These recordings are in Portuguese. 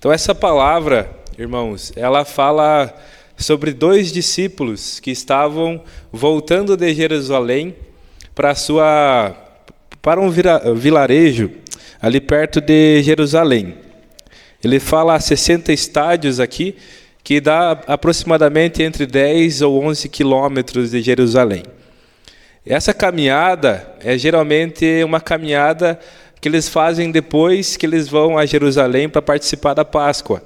Então essa palavra, irmãos, ela fala sobre 2 discípulos que estavam voltando de Jerusalém para um vilarejo ali perto de Jerusalém. Ele fala 60 estádios aqui, que dá aproximadamente entre 10 ou 11 quilômetros de Jerusalém. Essa caminhada é geralmente uma caminhada que eles fazem depois que eles vão a Jerusalém para participar da Páscoa.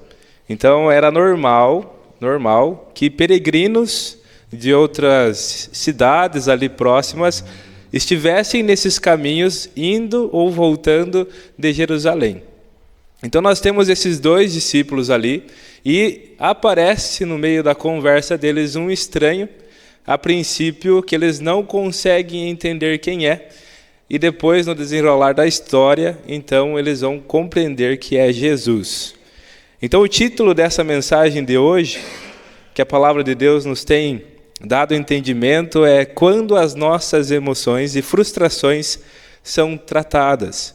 Então era normal que peregrinos de outras cidades ali próximas estivessem nesses caminhos indo ou voltando de Jerusalém. Então nós temos esses 2 discípulos ali e aparece no meio da conversa deles um estranho, a princípio que eles não conseguem entender quem é, e depois no desenrolar da história, então eles vão compreender que é Jesus. Então o título dessa mensagem de hoje, que a palavra de Deus nos tem dado entendimento, é Quando as nossas emoções e frustrações são tratadas.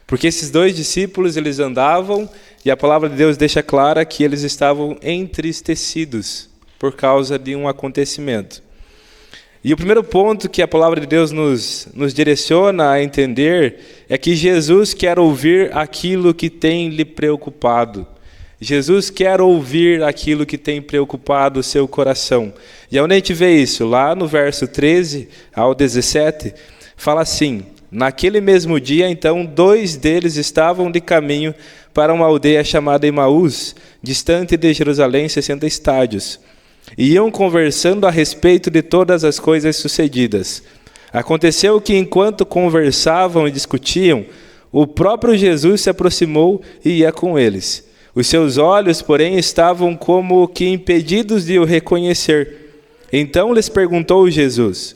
Porque esses 2 discípulos, eles andavam, e a palavra de Deus deixa clara que eles estavam entristecidos por causa de um acontecimento. E o primeiro ponto que a palavra de Deus nos direciona a entender é que Jesus quer ouvir aquilo que tem lhe preocupado. Jesus quer ouvir aquilo que tem preocupado o seu coração. E onde a gente vê isso? Lá no verso 13 ao 17, fala assim: Naquele mesmo dia, então, 2 deles estavam de caminho para uma aldeia chamada Emaús, distante de Jerusalém 60 estádios. E iam conversando a respeito de todas as coisas sucedidas. Aconteceu que, enquanto conversavam e discutiam, o próprio Jesus se aproximou e ia com eles. Os seus olhos, porém, estavam como que impedidos de o reconhecer. Então lhes perguntou Jesus: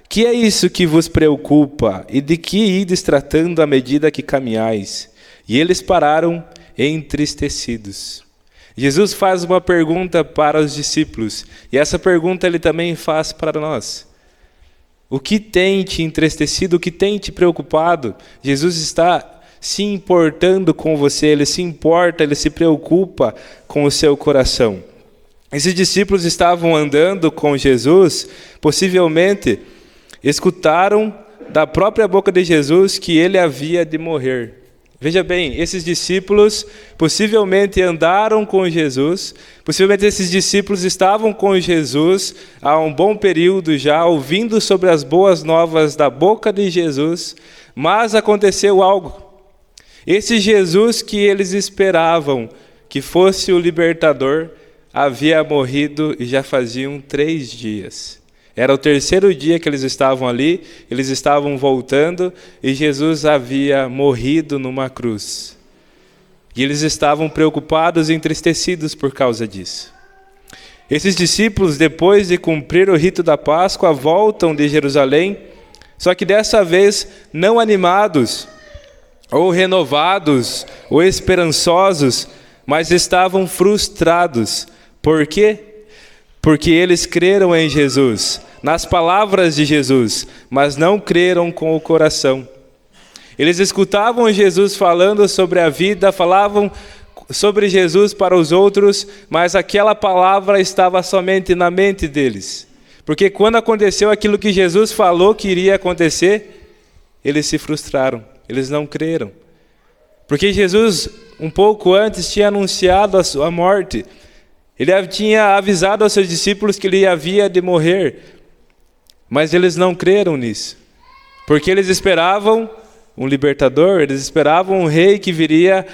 Que é isso que vos preocupa, e de que ides tratando à medida que caminhais? E eles pararam entristecidos. Jesus faz uma pergunta para os discípulos, e essa pergunta ele também faz para nós. O que tem te entristecido, o que tem te preocupado? Jesus está se importando com você, ele se importa, ele se preocupa com o seu coração. Esses discípulos estavam andando com Jesus, possivelmente escutaram da própria boca de Jesus que ele havia de morrer. Veja bem, esses discípulos possivelmente andaram com Jesus, possivelmente esses discípulos estavam com Jesus há um bom período já, ouvindo sobre as boas novas da boca de Jesus, mas aconteceu algo. Esse Jesus que eles esperavam que fosse o libertador, havia morrido e já faziam 3 dias. Era o 3º dia que eles estavam ali, eles estavam voltando e Jesus havia morrido numa cruz. E eles estavam preocupados e entristecidos por causa disso. Esses discípulos, depois de cumprir o rito da Páscoa, voltam de Jerusalém, só que dessa vez não animados, ou renovados, ou esperançosos, mas estavam frustrados. Por quê? Porque eles creram em Jesus, nas palavras de Jesus, mas não creram com o coração. Eles escutavam Jesus falando sobre a vida, falavam sobre Jesus para os outros, mas aquela palavra estava somente na mente deles. Porque quando aconteceu aquilo que Jesus falou que iria acontecer, eles se frustraram, eles não creram. Porque Jesus, um pouco antes, tinha anunciado a sua morte. Ele tinha avisado aos seus discípulos que ele havia de morrer, mas eles não creram nisso, porque eles esperavam um libertador, eles esperavam um rei que viria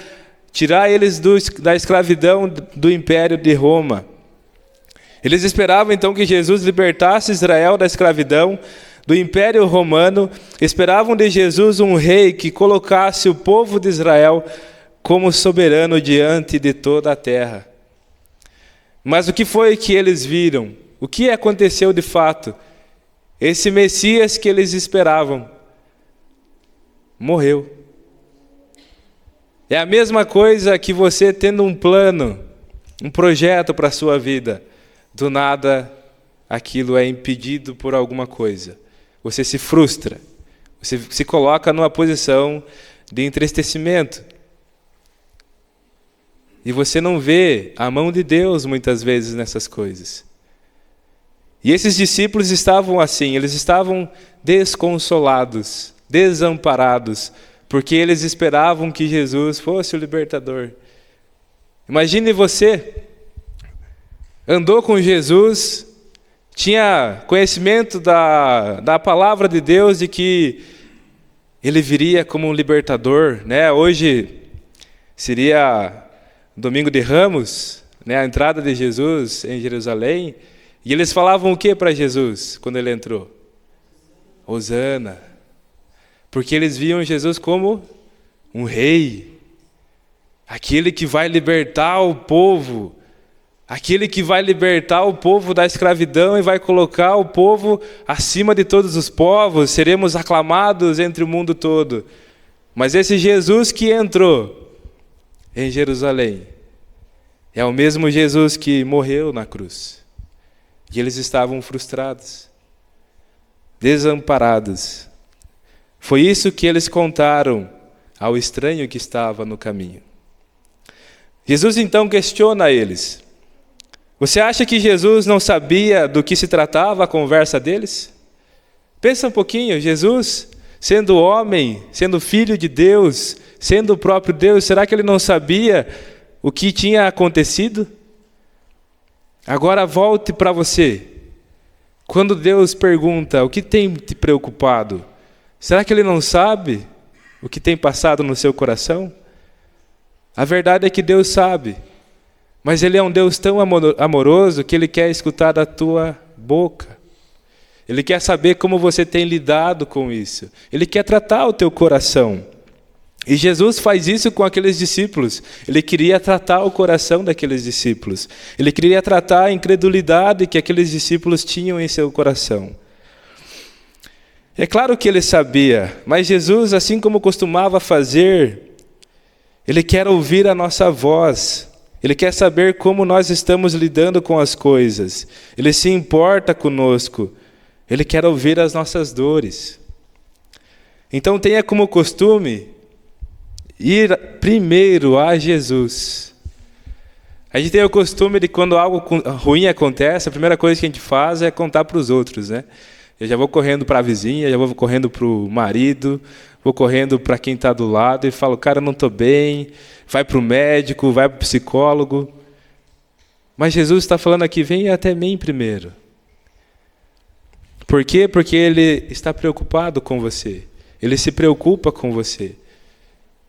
tirar eles da escravidão do Império de Roma. Eles esperavam então que Jesus libertasse Israel da escravidão do Império Romano, esperavam de Jesus um rei que colocasse o povo de Israel como soberano diante de toda a terra. Mas o que foi que eles viram? O que aconteceu de fato? Esse Messias que eles esperavam morreu. É a mesma coisa que você tendo um plano, um projeto para a sua vida. Do nada, aquilo é impedido por alguma coisa. Você se frustra. Você se coloca numa posição de entristecimento. E você não vê a mão de Deus muitas vezes nessas coisas. E esses discípulos estavam assim, eles estavam desconsolados, desamparados, porque eles esperavam que Jesus fosse o libertador. Imagine você, andou com Jesus, tinha conhecimento da palavra de Deus, de que ele viria como um libertador, né? Hoje seria Domingo de Ramos, né? A entrada de Jesus em Jerusalém. E eles falavam o que para Jesus quando ele entrou? Hosana. Porque eles viam Jesus como um rei, aquele que vai libertar o povo, aquele que vai libertar o povo da escravidão e vai colocar o povo acima de todos os povos, seremos aclamados entre o mundo todo. Mas esse Jesus que entrou em Jerusalém é o mesmo Jesus que morreu na cruz. E eles estavam frustrados, desamparados. Foi isso que eles contaram ao estranho que estava no caminho. Jesus então questiona eles. Você acha que Jesus não sabia do que se tratava a conversa deles? Pensa um pouquinho, Jesus, sendo homem, sendo filho de Deus, sendo o próprio Deus, será que ele não sabia o que tinha acontecido? Agora volte para você. Quando Deus pergunta, o que tem te preocupado? Será que ele não sabe o que tem passado no seu coração? A verdade é que Deus sabe. Mas ele é um Deus tão amoroso que ele quer escutar da tua boca. Ele quer saber como você tem lidado com isso. Ele quer tratar o teu coração. E Jesus faz isso com aqueles discípulos. Ele queria tratar o coração daqueles discípulos. Ele queria tratar a incredulidade que aqueles discípulos tinham em seu coração. É claro que ele sabia, mas Jesus, assim como costumava fazer, ele quer ouvir a nossa voz. Ele quer saber como nós estamos lidando com as coisas. Ele se importa conosco. Ele quer ouvir as nossas dores. Então tenha como costume ir primeiro a Jesus. A gente tem o costume de quando algo ruim acontece, a primeira coisa que a gente faz é contar para os outros, né? Eu já vou correndo para a vizinha, já vou correndo para o marido, vou correndo para quem está do lado e falo, cara, eu não estou bem. Vai para o médico, vai para o psicólogo. Mas Jesus está falando aqui, vem até mim primeiro. Por quê? Porque ele está preocupado com você. Ele se preocupa com você.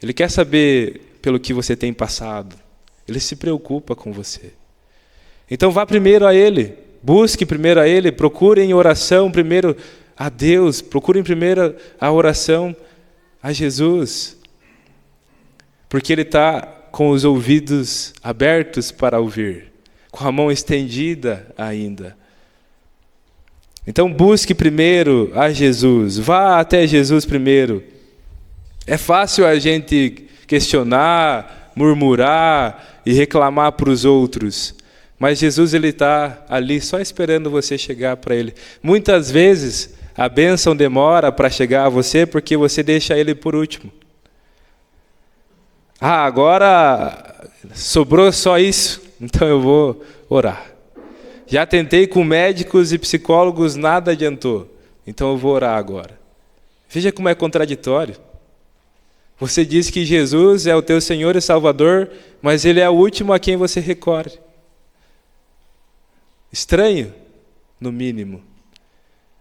Ele quer saber pelo que você tem passado. Ele se preocupa com você. Então vá primeiro a Ele. Busque primeiro a Ele. Procure em oração primeiro a Deus. Procure primeiro a oração a Jesus. Porque Ele está com os ouvidos abertos para ouvir. Com a mão estendida ainda. Então busque primeiro a Jesus. Vá até Jesus primeiro. É fácil a gente questionar, murmurar e reclamar para os outros. Mas Jesus ele está ali só esperando você chegar para Ele. Muitas vezes a bênção demora para chegar a você porque você deixa Ele por último. Agora sobrou só isso, então eu vou orar. Já tentei com médicos e psicólogos, nada adiantou, então eu vou orar agora. Veja como é contraditório. Você diz que Jesus é o teu Senhor e Salvador, mas Ele é o último a quem você recorre. Estranho, no mínimo.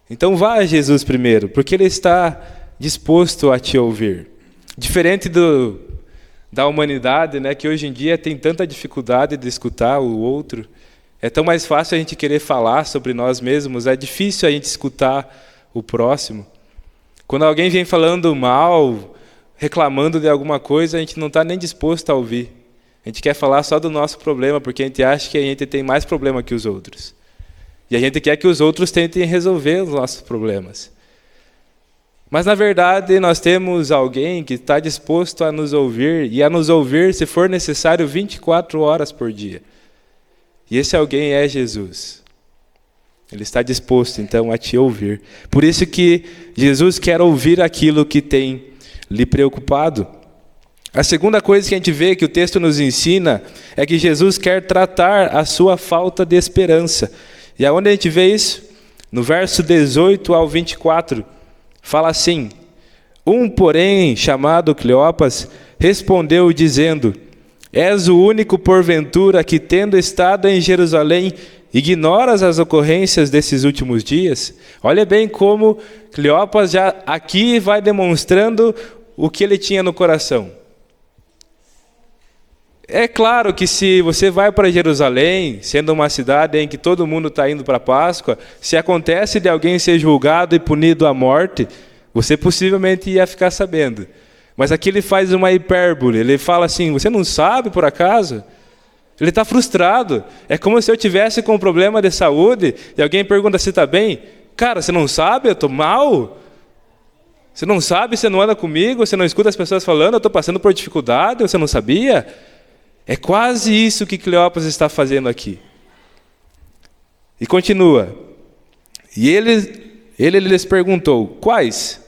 Então vá a Jesus primeiro, porque Ele está disposto a te ouvir. Diferente da humanidade, né, que hoje em dia tem tanta dificuldade de escutar o outro. É tão mais fácil a gente querer falar sobre nós mesmos, é difícil a gente escutar o próximo. Quando alguém vem falando mal, reclamando de alguma coisa, a gente não está nem disposto a ouvir. A gente quer falar só do nosso problema, porque a gente acha que a gente tem mais problema que os outros. E a gente quer que os outros tentem resolver os nossos problemas. Mas, na verdade, nós temos alguém que está disposto a nos ouvir, e a nos ouvir, se for necessário, 24 horas por dia. E esse alguém é Jesus. Ele está disposto, então, a te ouvir. Por isso que Jesus quer ouvir aquilo que tem lhe preocupado. A segunda coisa que a gente vê que o texto nos ensina é que Jesus quer tratar a sua falta de esperança. E aonde a gente vê isso? No verso 18 ao 24, fala assim: um, porém, chamado Cleopas, respondeu dizendo: és o único porventura que, tendo estado em Jerusalém, ignoras as ocorrências desses últimos dias? Olha bem como Cleopas já aqui vai demonstrando o que ele tinha no coração. É claro que se você vai para Jerusalém, sendo uma cidade em que todo mundo está indo para a Páscoa, se acontece de alguém ser julgado e punido à morte, você possivelmente ia ficar sabendo. Mas aqui ele faz uma hipérbole, ele fala assim: você não sabe por acaso? Ele está frustrado. É como se eu tivesse com um problema de saúde e alguém pergunta se está bem. Cara, você não sabe? Eu estou mal? Você não sabe? Você não anda comigo? Você não escuta as pessoas falando? Eu estou passando por dificuldade? Você não sabia? É quase isso que Cleopas está fazendo aqui. E continua. E ele lhes perguntou: quais?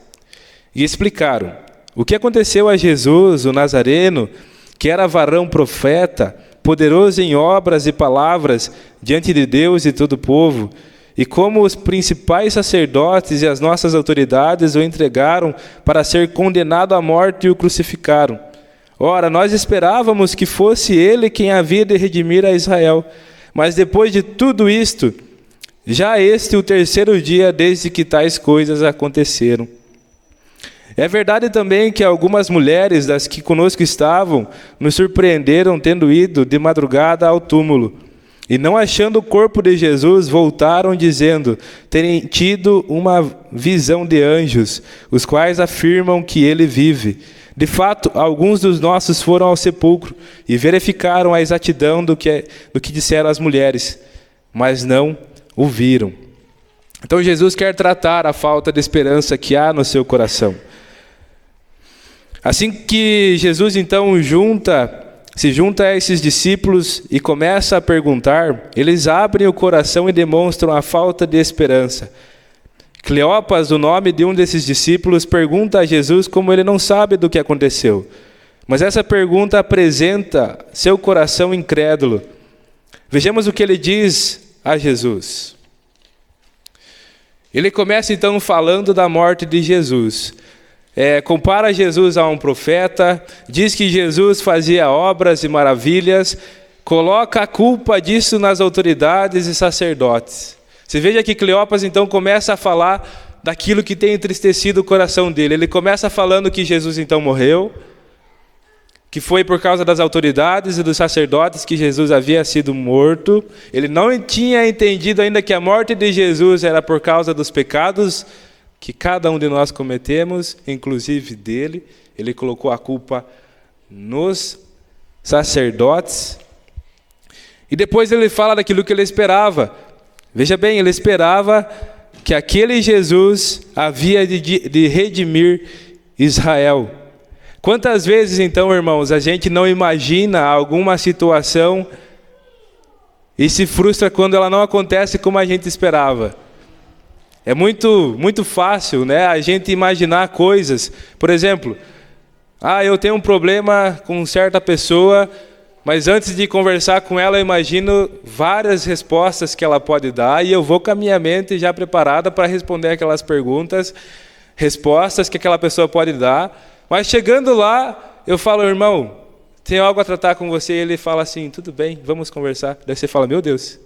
E explicaram: o que aconteceu a Jesus, o Nazareno, que era varão profeta, poderoso em obras e palavras diante de Deus e todo o povo, e como os principais sacerdotes e as nossas autoridades o entregaram para ser condenado à morte e o crucificaram. Ora, nós esperávamos que fosse ele quem havia de redimir a Israel. Mas depois de tudo isto, já este o terceiro dia desde que tais coisas aconteceram. É verdade também que algumas mulheres das que conosco estavam nos surpreenderam tendo ido de madrugada ao túmulo. E não achando o corpo de Jesus, voltaram dizendo terem tido uma visão de anjos, os quais afirmam que ele vive. De fato, alguns dos nossos foram ao sepulcro e verificaram a exatidão do que disseram as mulheres, mas não o viram. Então Jesus quer tratar a falta de esperança que há no seu coração. Assim que Jesus então se junta a esses discípulos e começa a perguntar, eles abrem o coração e demonstram a falta de esperança. Cleopas, o nome de um desses discípulos, pergunta a Jesus como ele não sabe do que aconteceu. Mas essa pergunta apresenta seu coração incrédulo. Vejamos o que ele diz a Jesus. Ele começa então falando da morte de Jesus. Compara Jesus a um profeta, diz que Jesus fazia obras e maravilhas, coloca a culpa disso nas autoridades e sacerdotes. Você veja que Cleopas então começa a falar daquilo que tem entristecido o coração dele. Ele começa falando que Jesus então morreu, que foi por causa das autoridades e dos sacerdotes que Jesus havia sido morto. Ele não tinha entendido ainda que a morte de Jesus era por causa dos pecados que cada um de nós cometemos, inclusive dele. Ele colocou a culpa nos sacerdotes. E depois ele fala daquilo que ele esperava. Veja bem, ele esperava que aquele Jesus havia de redimir Israel. Quantas vezes então, irmãos, a gente não imagina alguma situação e se frustra quando ela não acontece como a gente esperava? É muito fácil, né, a gente imaginar coisas. Por exemplo, eu tenho um problema com certa pessoa, mas antes de conversar com ela, eu imagino várias respostas que ela pode dar e eu vou com a minha mente já preparada para responder aquelas perguntas, respostas que aquela pessoa pode dar. Mas chegando lá, eu falo: irmão, tenho algo a tratar com você. E ele fala assim: tudo bem, vamos conversar. Daí você fala: meu Deus,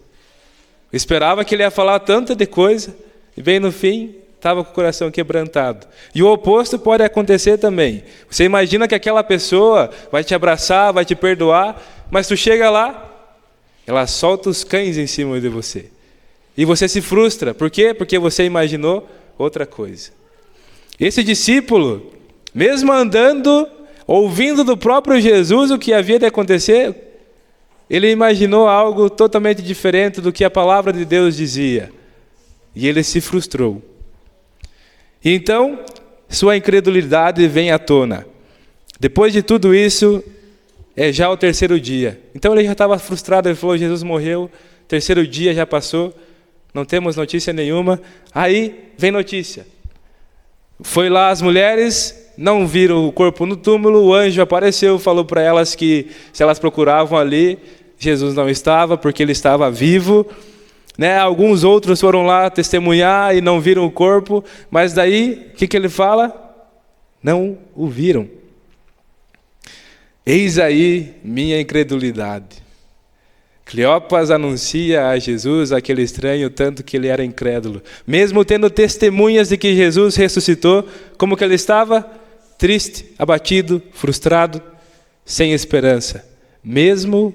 eu esperava que ele ia falar tanta de coisa e bem no fim estava com o coração quebrantado. E o oposto pode acontecer também. Você imagina que aquela pessoa vai te abraçar, vai te perdoar, mas tu chega lá, ela solta os cães em cima de você. E você se frustra. Por quê? Porque você imaginou outra coisa. Esse discípulo, mesmo andando, ouvindo do próprio Jesus o que havia de acontecer, ele imaginou algo totalmente diferente do que a palavra de Deus dizia. E ele se frustrou. E então, sua incredulidade vem à tona. Depois de tudo isso, é já o terceiro dia. Então ele já estava frustrado, ele falou: Jesus morreu, terceiro dia já passou, não temos notícia nenhuma. Aí vem notícia. Foi lá as mulheres, não viram o corpo no túmulo, o anjo apareceu, falou para elas que se elas procuravam ali, Jesus não estava, porque ele estava vivo. Alguns outros foram lá testemunhar e não viram o corpo, mas daí, o que ele fala? Não o viram. Eis aí minha incredulidade. Cleopas anuncia a Jesus, aquele estranho, tanto que ele era incrédulo. Mesmo tendo testemunhas de que Jesus ressuscitou, como que ele estava? Triste, abatido, frustrado, sem esperança. Mesmo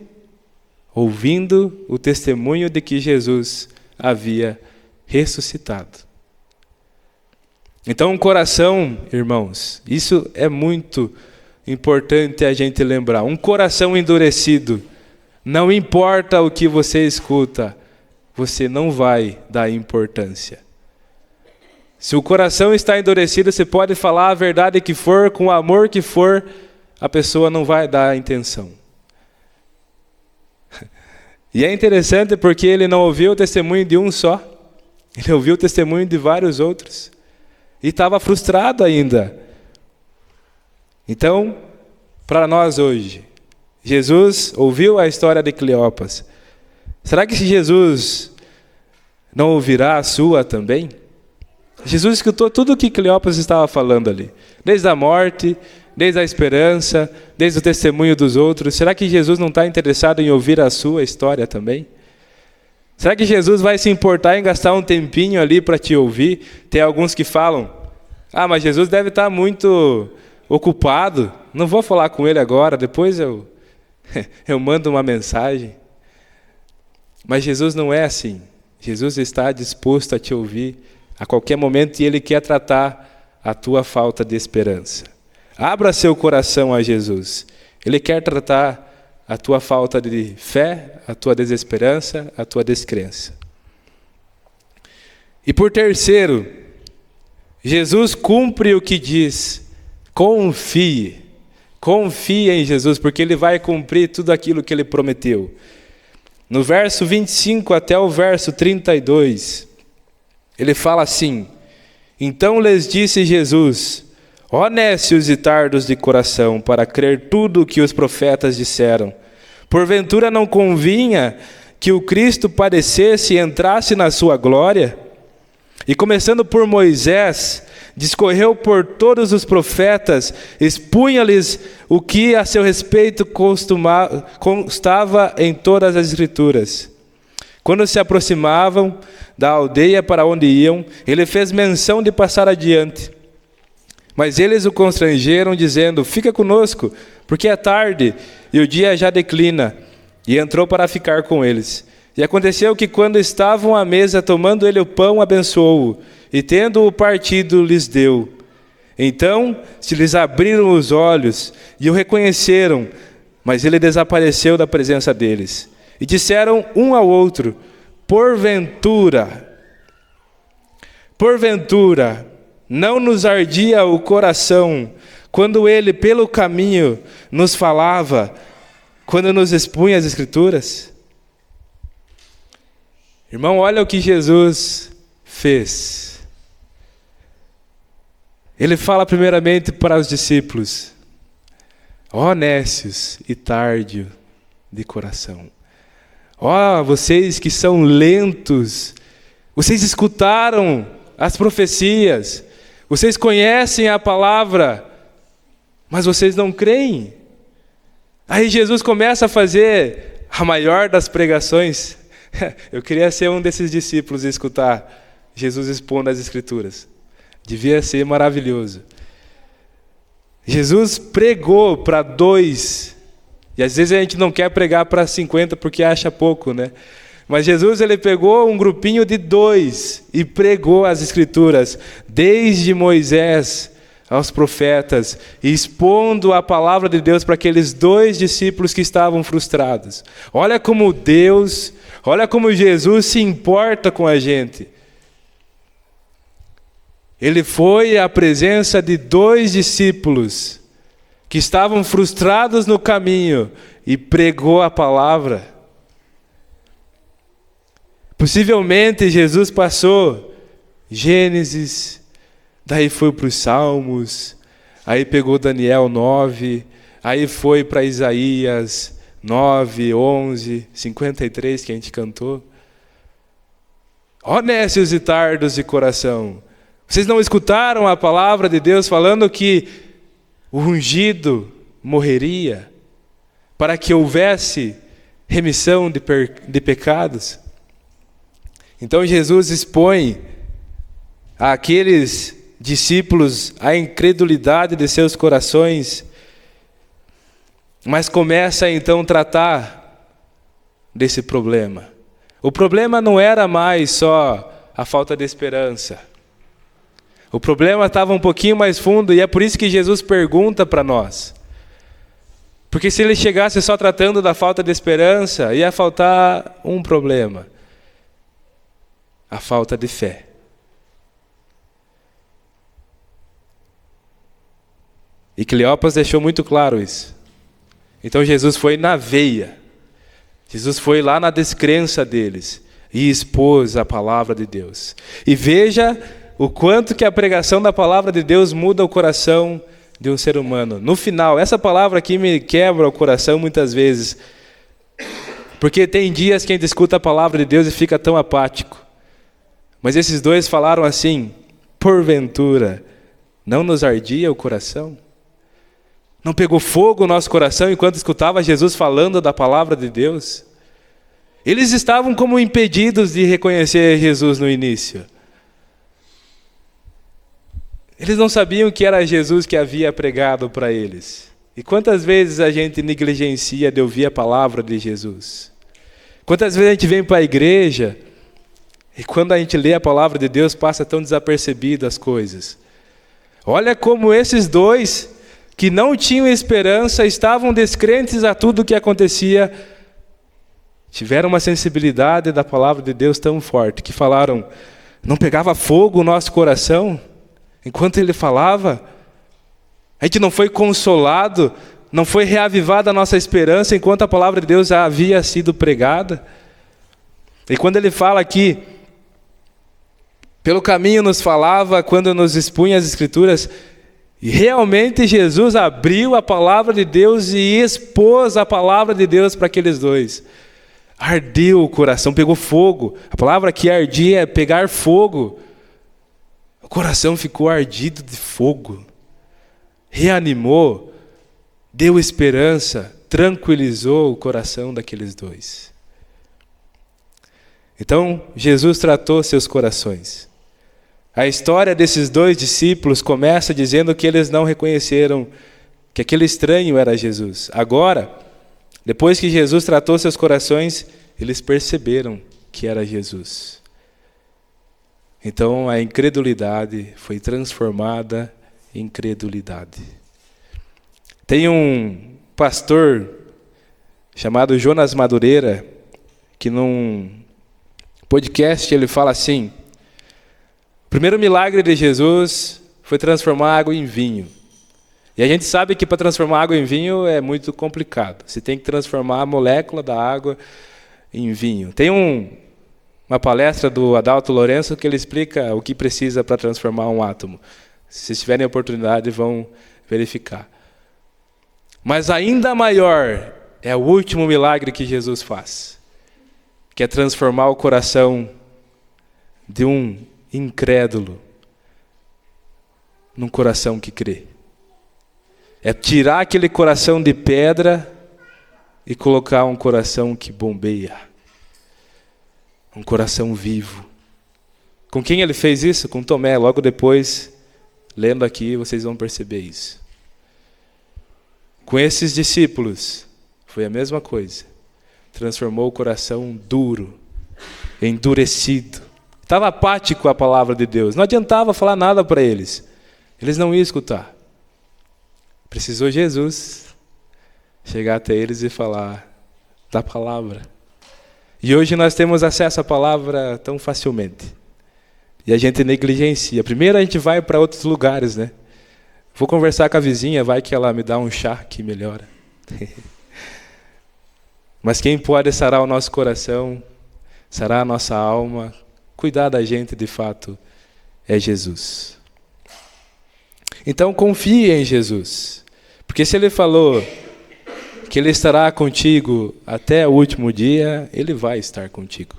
ouvindo o testemunho de que Jesus havia ressuscitado. Então, o coração, irmãos, isso é muito importante a gente lembrar. Um coração endurecido, não importa o que você escuta, você não vai dar importância. Se o coração está endurecido, você pode falar a verdade que for, com o amor que for, a pessoa não vai dar atenção. E é interessante porque ele não ouviu o testemunho de um só, ele ouviu o testemunho de vários outros. E estava frustrado ainda. Então, para nós hoje, Jesus ouviu a história de Cleopas. Será que Jesus não ouvirá a sua também? Jesus escutou tudo o que Cleopas estava falando ali. Desde a morte, desde a esperança, desde o testemunho dos outros. Será que Jesus não está interessado em ouvir a sua história também? Será que Jesus vai se importar em gastar um tempinho ali para te ouvir? Tem alguns que falam, mas Jesus deve estar muito ocupado, não vou falar com ele agora, depois eu mando uma mensagem. Mas Jesus não é assim. Jesus está disposto a te ouvir a qualquer momento e ele quer tratar a tua falta de esperança. Abra seu coração a Jesus. Ele quer tratar a tua falta de fé, a tua desesperança, a tua descrença. E por terceiro, Jesus cumpre o que diz. Confie em Jesus, porque ele vai cumprir tudo aquilo que ele prometeu. No verso 25 até o verso 32, ele fala assim: então lhes disse Jesus, ó nécios e tardos de coração, para crer tudo o que os profetas disseram. Porventura não convinha que o Cristo padecesse e entrasse na sua glória? E começando por Moisés, discorreu por todos os profetas, expunha-lhes o que a seu respeito constava em todas as Escrituras. Quando se aproximavam da aldeia para onde iam, ele fez menção de passar adiante. Mas eles o constrangeram, dizendo, fica conosco, porque é tarde e o dia já declina. E entrou para ficar com eles. E aconteceu que quando estavam à mesa, tomando ele o pão, abençoou-o, e tendo-o partido, lhes deu. Então se lhes abriram os olhos, e o reconheceram, mas ele desapareceu da presença deles. E disseram um ao outro, porventura, não nos ardia o coração, quando ele pelo caminho nos falava, quando nos expunha as Escrituras? Irmão, olha o que Jesus fez. Ele fala primeiramente para os discípulos, ó nécios e tardio de coração. Ó vocês que são lentos, vocês escutaram as profecias, vocês conhecem a palavra, mas vocês não creem. Aí Jesus começa a fazer a maior das pregações. Eu queria ser um desses discípulos e escutar Jesus expondo as Escrituras. Devia ser maravilhoso. Jesus pregou para 2, e às vezes a gente não quer pregar para 50 porque acha pouco, né? Mas Jesus, ele pegou um grupinho de 2 e pregou as Escrituras, desde Moisés aos profetas, expondo a palavra de Deus para aqueles 2 discípulos que estavam frustrados. Olha como Jesus se importa com a gente. Ele foi à presença de 2 discípulos que estavam frustrados no caminho e pregou a palavra. Possivelmente Jesus passou Gênesis, daí foi para os Salmos, aí pegou Daniel 9, aí foi para Isaías 9, 11, 53 que a gente cantou. Ó nécios e tardos de coração, vocês não escutaram a palavra de Deus falando que o ungido morreria para que houvesse remissão de pecados? Então Jesus expõe àqueles discípulos a incredulidade de seus corações, mas começa então a tratar desse problema. O problema não era mais só a falta de esperança. O problema estava um pouquinho mais fundo, e é por isso que Jesus pergunta para nós. Porque se ele chegasse só tratando da falta de esperança, ia faltar um problema: a falta de fé. E Cleopas deixou muito claro isso. Então Jesus foi na veia. Jesus foi lá na descrença deles e expôs a palavra de Deus. E veja o quanto que a pregação da palavra de Deus muda o coração de um ser humano. No final, essa palavra aqui me quebra o coração muitas vezes. Porque tem dias que a gente escuta a palavra de Deus e fica tão apático. Mas esses dois falaram assim: porventura, não nos ardia o coração? Não pegou fogo o nosso coração enquanto escutava Jesus falando da palavra de Deus? Eles estavam como impedidos de reconhecer Jesus no início. Eles não sabiam que era Jesus que havia pregado para eles. E quantas vezes a gente negligencia de ouvir a palavra de Jesus? Quantas vezes a gente vem para a igreja e quando a gente lê a palavra de Deus passa tão desapercebido as coisas? Olha como esses dois que não tinham esperança, estavam descrentes a tudo o que acontecia, tiveram uma sensibilidade da palavra de Deus tão forte, que falaram: não pegava fogo o nosso coração enquanto ele falava? A gente não foi consolado, não foi reavivada a nossa esperança enquanto a palavra de Deus já havia sido pregada? E quando ele fala aqui, pelo caminho nos falava, quando nos expunha as Escrituras, e realmente Jesus abriu a palavra de Deus e expôs a palavra de Deus para aqueles dois. Ardeu o coração, pegou fogo. A palavra que ardia é pegar fogo. O coração ficou ardido de fogo. Reanimou, deu esperança, tranquilizou o coração daqueles dois. Então, Jesus tratou seus corações. A história desses dois discípulos começa dizendo que eles não reconheceram que aquele estranho era Jesus. Agora, depois que Jesus tratou seus corações, eles perceberam que era Jesus. Então a incredulidade foi transformada em credulidade. Tem um pastor chamado Jonas Madureira, que num podcast ele fala assim: o primeiro milagre de Jesus foi transformar água em vinho. E a gente sabe que para transformar água em vinho é muito complicado. Você tem que transformar a molécula da água em vinho. Tem uma palestra do Adalto Lourenço que ele explica o que precisa para transformar um átomo. Se vocês tiverem oportunidade, vão verificar. Mas ainda maior é o último milagre que Jesus faz, que é transformar o coração de um incrédulo num coração que crê. É tirar aquele coração de pedra e colocar um coração que bombeia. Um coração vivo. Com quem ele fez isso? Com Tomé. Logo depois, lendo aqui, vocês vão perceber isso. Com esses discípulos, foi a mesma coisa. Transformou o coração duro, endurecido. Estava apático à palavra de Deus. Não adiantava falar nada para eles. Eles não iam escutar. Precisou Jesus chegar até eles e falar da palavra. E hoje nós temos acesso à palavra tão facilmente. E a gente negligencia. Primeiro a gente vai para outros lugares, né? Vou conversar com a vizinha, vai que ela me dá um chá que melhora. Mas quem pode sarar o nosso coração, sarar a nossa alma, cuidar da gente de fato, é Jesus. Então confie em Jesus. Porque se Ele falou que Ele estará contigo até o último dia, Ele vai estar contigo.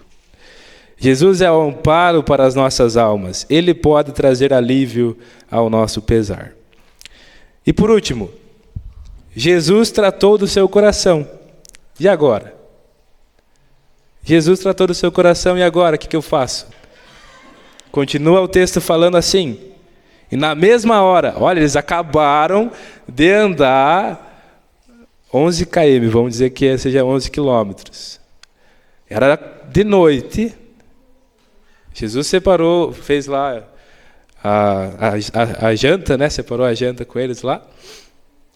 Jesus é o amparo para as nossas almas. Ele pode trazer alívio ao nosso pesar. E por último, Jesus tratou do seu coração. E agora? Jesus tratou do seu coração, e agora? O que eu faço? Continua o texto falando assim. E na mesma hora, olha, eles acabaram de andar 11 km, vamos dizer que seja 11 quilômetros. Era de noite. Jesus separou, fez lá a janta, né? Separou a janta com eles lá.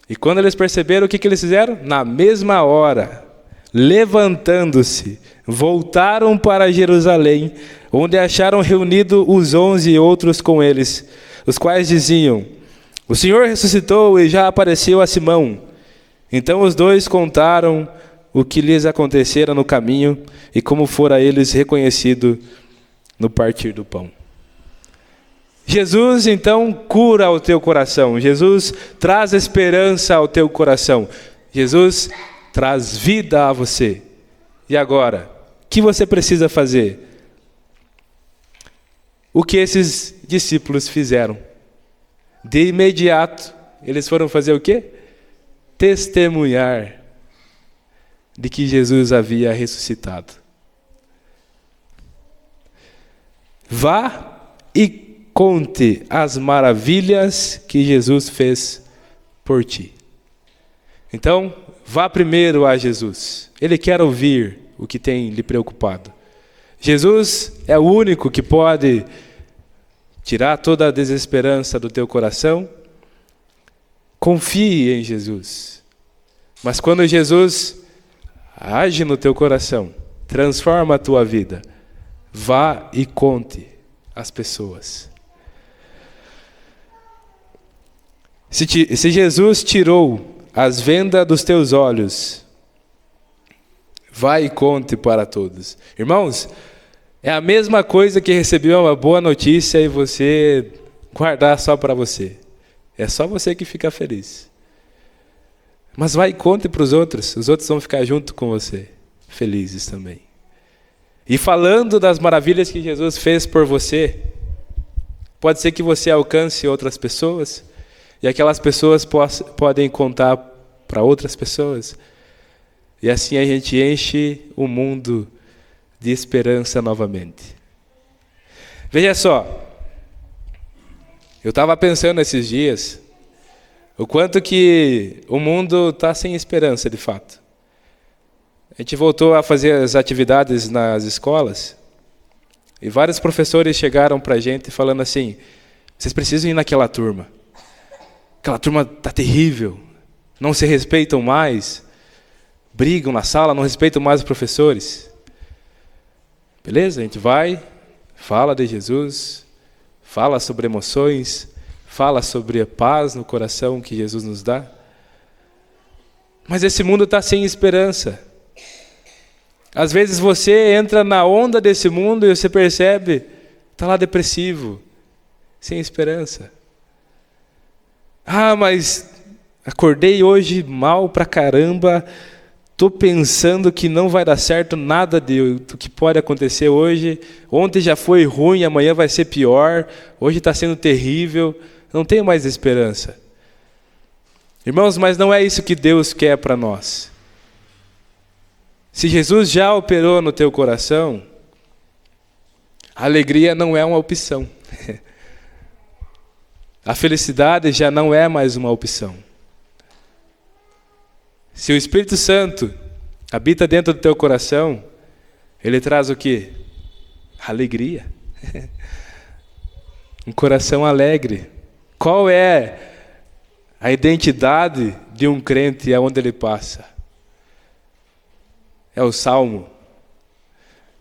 E quando eles perceberam, o que eles fizeram? Na mesma hora, levantando-se, voltaram para Jerusalém, onde acharam reunidos os 11 e outros com eles, os quais diziam: o Senhor ressuscitou e já apareceu a Simão. Então os dois contaram o que lhes acontecera no caminho e como fora eles reconhecido no partir do pão. Jesus então cura o teu coração. Jesus traz esperança ao teu coração. Jesus traz vida a você. E agora, o que você precisa fazer? O que esses discípulos fizeram? De imediato, eles foram fazer o quê? Testemunhar de que Jesus havia ressuscitado. Vá e conte as maravilhas que Jesus fez por ti. Então, vá primeiro a Jesus. Ele quer ouvir o que tem lhe preocupado. Jesus é o único que pode tirar toda a desesperança do teu coração. Confie em Jesus. Mas quando Jesus age no teu coração, transforma a tua vida, vá e conte às pessoas. Se Jesus tirou as vendas dos teus olhos, vai e conte para todos. Irmãos, é a mesma coisa que receber uma boa notícia e você guardar só para você. É só você que fica feliz. Mas vai e conte para os outros vão ficar junto com você, felizes também. E falando das maravilhas que Jesus fez por você, pode ser que você alcance outras pessoas, e aquelas pessoas podem contar para outras pessoas. E assim a gente enche o mundo de esperança novamente. Veja só, eu estava pensando esses dias, o quanto que o mundo está sem esperança de fato. A gente voltou a fazer as atividades nas escolas, e vários professores chegaram para a gente falando assim: vocês precisam ir naquela turma. Aquela turma está terrível, não se respeitam mais, brigam na sala, não respeitam mais os professores. Beleza? A gente vai, fala de Jesus, fala sobre emoções, fala sobre a paz no coração que Jesus nos dá. Mas esse mundo está sem esperança. Às vezes você entra na onda desse mundo e você percebe, está lá depressivo, sem esperança. Ah, mas acordei hoje mal pra caramba, estou pensando que não vai dar certo nada do que pode acontecer hoje. Ontem já foi ruim, amanhã vai ser pior, hoje está sendo terrível, não tenho mais esperança. Irmãos, mas não é isso que Deus quer para nós. Se Jesus já operou no teu coração, a alegria não é uma opção. A felicidade já não é mais uma opção. Se o Espírito Santo habita dentro do teu coração, ele traz o quê? Alegria. Um coração alegre. Qual é a identidade de um crente aonde ele passa? É o Salmo.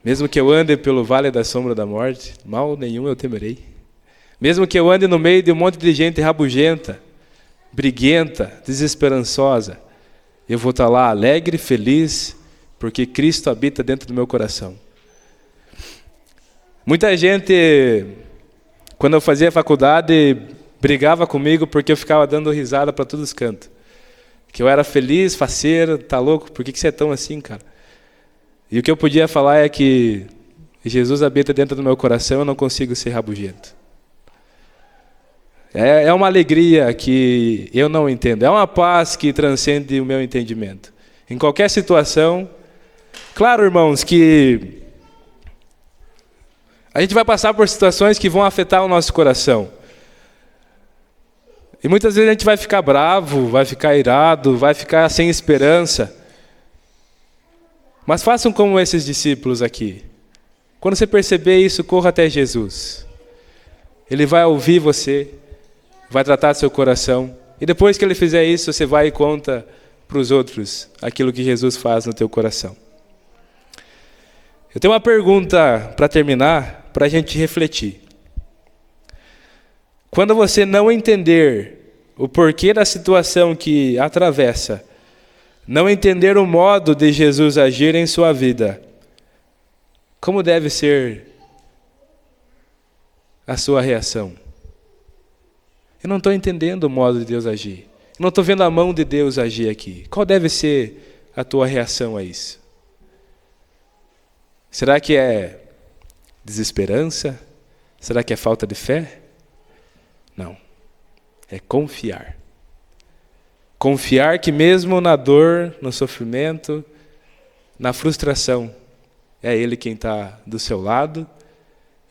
Mesmo que eu ande pelo vale da sombra da morte, mal nenhum eu temerei. Mesmo que eu ande no meio de um monte de gente rabugenta, briguenta, desesperançosa, eu vou estar lá alegre, feliz, porque Cristo habita dentro do meu coração. Muita gente, quando eu fazia faculdade, brigava comigo porque eu ficava dando risada para todos os cantos. Que eu era feliz, faceiro, tá louco? Por que você é tão assim, cara? E o que eu podia falar é que Jesus habita dentro do meu coração, eu não consigo ser rabugento. É uma alegria que eu não entendo. É uma paz que transcende o meu entendimento. Em qualquer situação. Claro, irmãos, que a gente vai passar por situações que vão afetar o nosso coração. E muitas vezes a gente vai ficar bravo, vai ficar irado, vai ficar sem esperança. Mas façam como esses discípulos aqui. Quando você perceber isso, corra até Jesus. Ele vai ouvir você, vai tratar seu coração. E depois que ele fizer isso, você vai e conta para os outros aquilo que Jesus faz no teu coração. Eu tenho uma pergunta para terminar, para a gente refletir. Quando você não entender o porquê da situação que atravessa, não entender o modo de Jesus agir em sua vida, como deve ser a sua reação? Eu não estou entendendo o modo de Deus agir. Eu não estou vendo a mão de Deus agir aqui. Qual deve ser a tua reação a isso? Será que é desesperança? Será que é falta de fé? Não. É confiar. Confiar que mesmo na dor, no sofrimento, na frustração, é Ele quem está do seu lado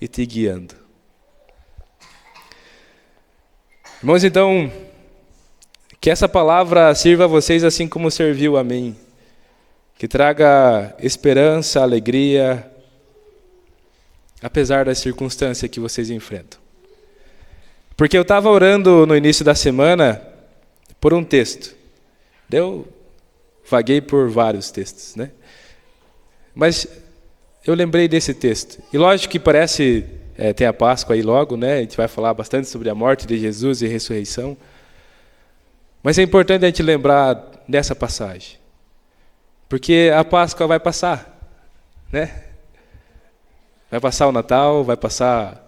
e te guiando. Irmãos, então, que essa palavra sirva a vocês assim como serviu a mim. Que traga esperança, alegria, apesar da circunstância que vocês enfrentam. Porque eu estava orando no início da semana por um texto. Eu vaguei por vários textos, né? Mas eu lembrei desse texto. E lógico que parece, tem a Páscoa aí logo, né? A gente vai falar bastante sobre a morte de Jesus e a ressurreição. Mas é importante a gente lembrar dessa passagem. Porque a Páscoa vai passar, né? Vai passar o Natal, vai passar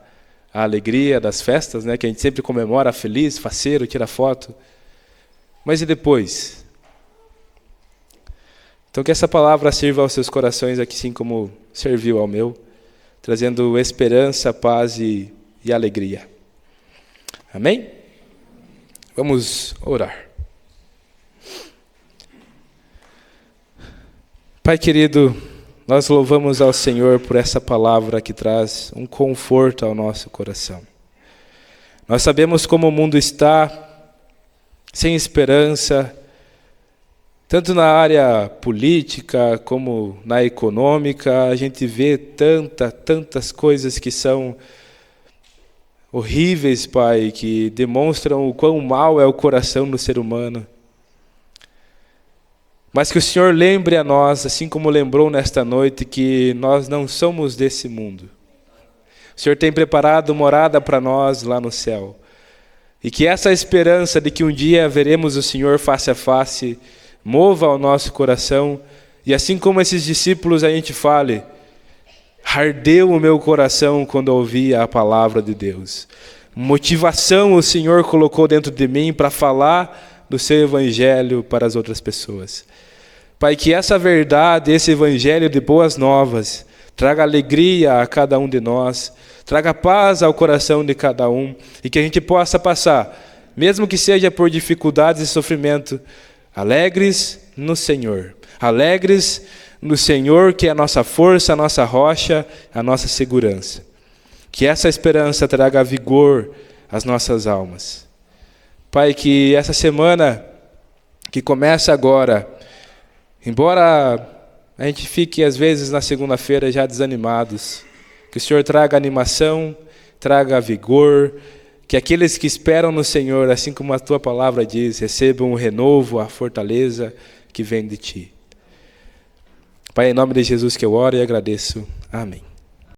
a alegria das festas, né? Que a gente sempre comemora, feliz, faceiro, tira foto. Mas e depois? Então que essa palavra sirva aos seus corações aqui, assim como serviu ao meu, trazendo esperança, paz e alegria. Amém? Vamos orar. Pai querido, nós louvamos ao Senhor por essa palavra que traz um conforto ao nosso coração. Nós sabemos como o mundo está, sem esperança, tanto na área política como na econômica. A gente vê tantas coisas que são horríveis, Pai, que demonstram o quão mal é o coração do ser humano. Mas que o Senhor lembre a nós, assim como lembrou nesta noite, que nós não somos desse mundo. O Senhor tem preparado morada para nós lá no céu. E que essa esperança de que um dia veremos o Senhor face a face, mova o nosso coração. E assim como esses discípulos a gente fale, ardeu o meu coração quando ouvi a palavra de Deus. Motivação o Senhor colocou dentro de mim para falar do seu evangelho para as outras pessoas. Pai, que essa verdade, esse evangelho de boas novas, traga alegria a cada um de nós, traga paz ao coração de cada um, e que a gente possa passar, mesmo que seja por dificuldades e sofrimento, alegres no Senhor. Alegres no Senhor, que é a nossa força, a nossa rocha, a nossa segurança. Que essa esperança traga vigor às nossas almas. Pai, que essa semana que começa agora, embora a gente fique às vezes na segunda-feira já desanimados, que o Senhor traga animação, traga vigor, que aqueles que esperam no Senhor, assim como a Tua palavra diz, recebam o renovo, a fortaleza que vem de Ti. Pai, em nome de Jesus que eu oro e agradeço. Amém.